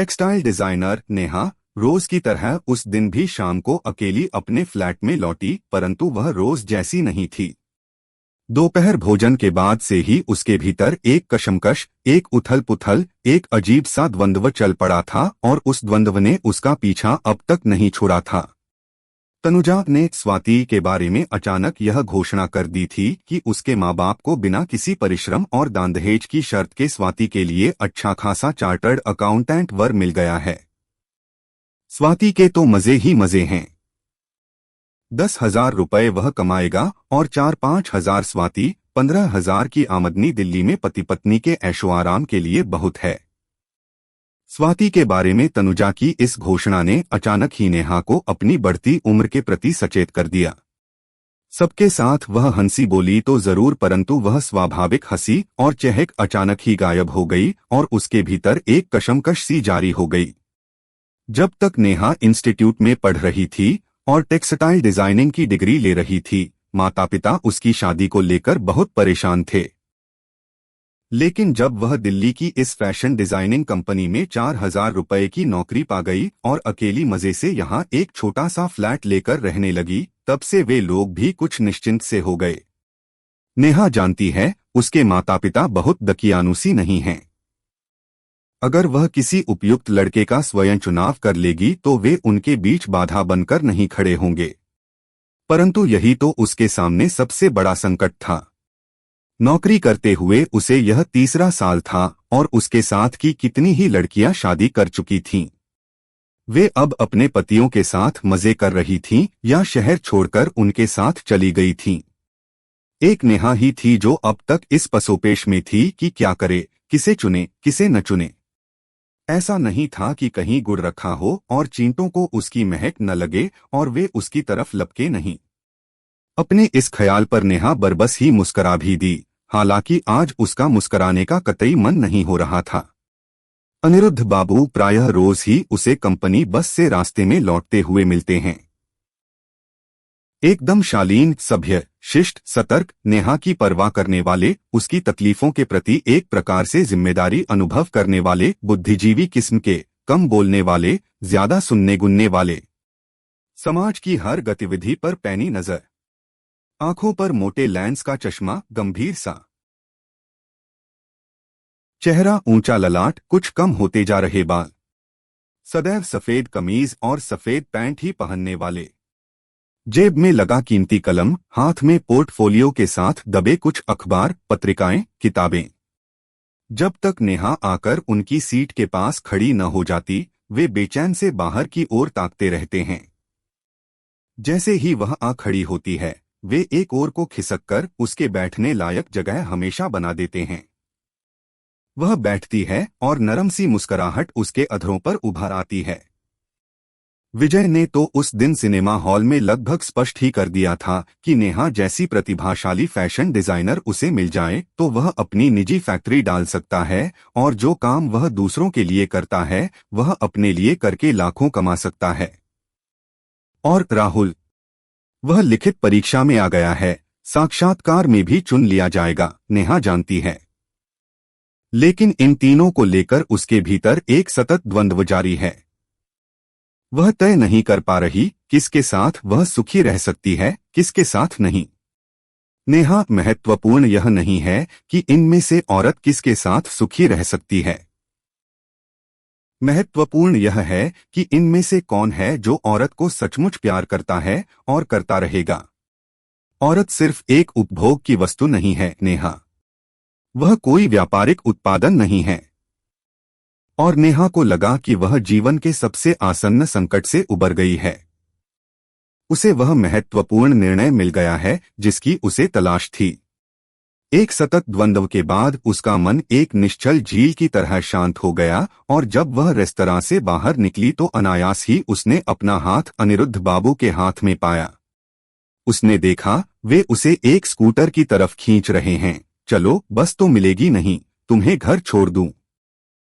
Textile designer Neha रोज की तरह उस दिन भी शाम को अकेली अपने फ्लैट में लौटी, परंतु वह रोज जैसी नहीं थी। दोपहर भोजन के बाद से ही उसके भीतर एक कशमकश, एक उथल पुथल, एक अजीब सा द्वंद्व चल पड़ा था और उस द्वंद्व ने उसका पीछा अब तक नहीं छोड़ा था। तनुजा ने स्वाति के बारे में अचानक यह घोषणा कर दी थी कि उसके माँ बाप को बिना किसी परिश्रम और दान दहेज की शर्त के स्वाति के लिए अच्छा खासा चार्टर्ड अकाउंटेंट वर मिल गया है। स्वाति के तो मजे ही मजे हैं। 10,000 रुपये वह कमाएगा और 4-5 हजार स्वाति, 15,000 की आमदनी दिल्ली में पति पत्नी के ऐशो आराम के लिए बहुत है। स्वाति के बारे में तनुजा की इस घोषणा ने अचानक ही नेहा को अपनी बढ़ती उम्र के प्रति सचेत कर दिया। सबके साथ वह हंसी बोली तो जरूर, परंतु वह स्वाभाविक हंसी और चहक अचानक ही गायब हो गई और उसके भीतर एक कशमकश सी जारी हो गई। जब तक नेहा इंस्टीट्यूट में पढ़ रही थी और टेक्सटाइल डिजाइनिंग की डिग्री ले रही थी, माता पिता उसकी शादी को लेकर बहुत परेशान थे। लेकिन जब वह दिल्ली की इस फैशन डिजाइनिंग कंपनी में 4,000 रुपये की नौकरी पा गई और अकेली मजे से यहाँ एक छोटा सा फ्लैट लेकर रहने लगी, तब से वे लोग भी कुछ निश्चिंत से हो गए। नेहा जानती है उसके माता पिता बहुत दकियानुसी नहीं हैं। अगर वह किसी उपयुक्त लड़के का स्वयं चुनाव कर लेगी तो वे उनके बीच बाधा बनकर नहीं खड़े होंगे, परंतु यही तो उसके सामने सबसे बड़ा संकट था। नौकरी करते हुए उसे यह तीसरा साल था और उसके साथ की कितनी ही लड़कियां शादी कर चुकी थीं। वे अब अपने पतियों के साथ मजे कर रही थीं या शहर छोड़कर उनके साथ चली गई थीं। एक नेहा ही थी जो अब तक इस पसोपेश में थी कि क्या करे, किसे चुने किसे न चुने। ऐसा नहीं था कि कहीं गुड़ रखा हो और चींटों को उसकी महक न लगे और वे उसकी तरफ लपके नहीं। अपने इस ख्याल पर नेहा बरबस ही मुस्करा भी दी, हालांकि आज उसका मुस्कराने का कतई मन नहीं हो रहा था। अनिरुद्ध बाबू प्रायः रोज ही उसे कंपनी बस से रास्ते में लौटते हुए मिलते हैं। एकदम शालीन, सभ्य, शिष्ट, सतर्क, नेहा की परवाह करने वाले, उसकी तकलीफों के प्रति एक प्रकार से जिम्मेदारी अनुभव करने वाले, बुद्धिजीवी किस्म के, कम बोलने वाले, ज्यादा सुनने गुनने वाले। समाज की हर गतिविधि पर पैनी नजर, आंखों पर मोटे लेंस का चश्मा, गंभीर सा चेहरा, ऊंचा ललाट, कुछ कम होते जा रहे बाल, सदैव सफेद कमीज और सफेद पैंट ही पहनने वाले, जेब में लगा कीमती कलम, हाथ में पोर्टफोलियो के साथ दबे कुछ अखबार, पत्रिकाएं, किताबें। जब तक नेहा आकर उनकी सीट के पास खड़ी न हो जाती, वे बेचैन से बाहर की ओर ताकते रहते हैं। जैसे ही वह आ खड़ी होती है, वे एक ओर को खिसककर उसके बैठने लायक जगह हमेशा बना देते हैं। वह बैठती है और नरम सी मुस्कुराहट उसके अधरों पर उभर आती है। विजय ने तो उस दिन सिनेमा हॉल में लगभग स्पष्ट ही कर दिया था कि नेहा जैसी प्रतिभाशाली फैशन डिजाइनर उसे मिल जाए तो वह अपनी निजी फैक्ट्री डाल सकता है और जो काम वह दूसरों के लिए करता है वह अपने लिए करके लाखों कमा सकता है। और राहुल, वह लिखित परीक्षा में आ गया है, साक्षात्कार में भी चुन लिया जाएगा, नेहा जानती है। लेकिन इन तीनों को लेकर उसके भीतर एक सतत द्वंद्व जारी है। वह तय नहीं कर पा रही किसके साथ वह सुखी रह सकती है, किसके साथ नहीं। नेहा, महत्वपूर्ण यह नहीं है कि इनमें से औरत किसके साथ सुखी रह सकती है। महत्वपूर्ण यह है कि इनमें से कौन है जो औरत को सचमुच प्यार करता है और करता रहेगा। औरत सिर्फ एक उपभोग की वस्तु नहीं है नेहा, वह कोई व्यापारिक उत्पादन नहीं है। और नेहा को लगा कि वह जीवन के सबसे आसन्न संकट से उबर गई है। उसे वह महत्वपूर्ण निर्णय मिल गया है जिसकी उसे तलाश थी। एक सतत द्वंद्व के बाद उसका मन एक निश्चल झील की तरह शांत हो गया और जब वह रेस्तरां से बाहर निकली तो अनायास ही उसने अपना हाथ अनिरुद्ध बाबू के हाथ में पाया। उसने देखा वे उसे एक स्कूटर की तरफ खींच रहे हैं। चलो, बस तो मिलेगी नहीं, तुम्हें घर छोड़ दूं।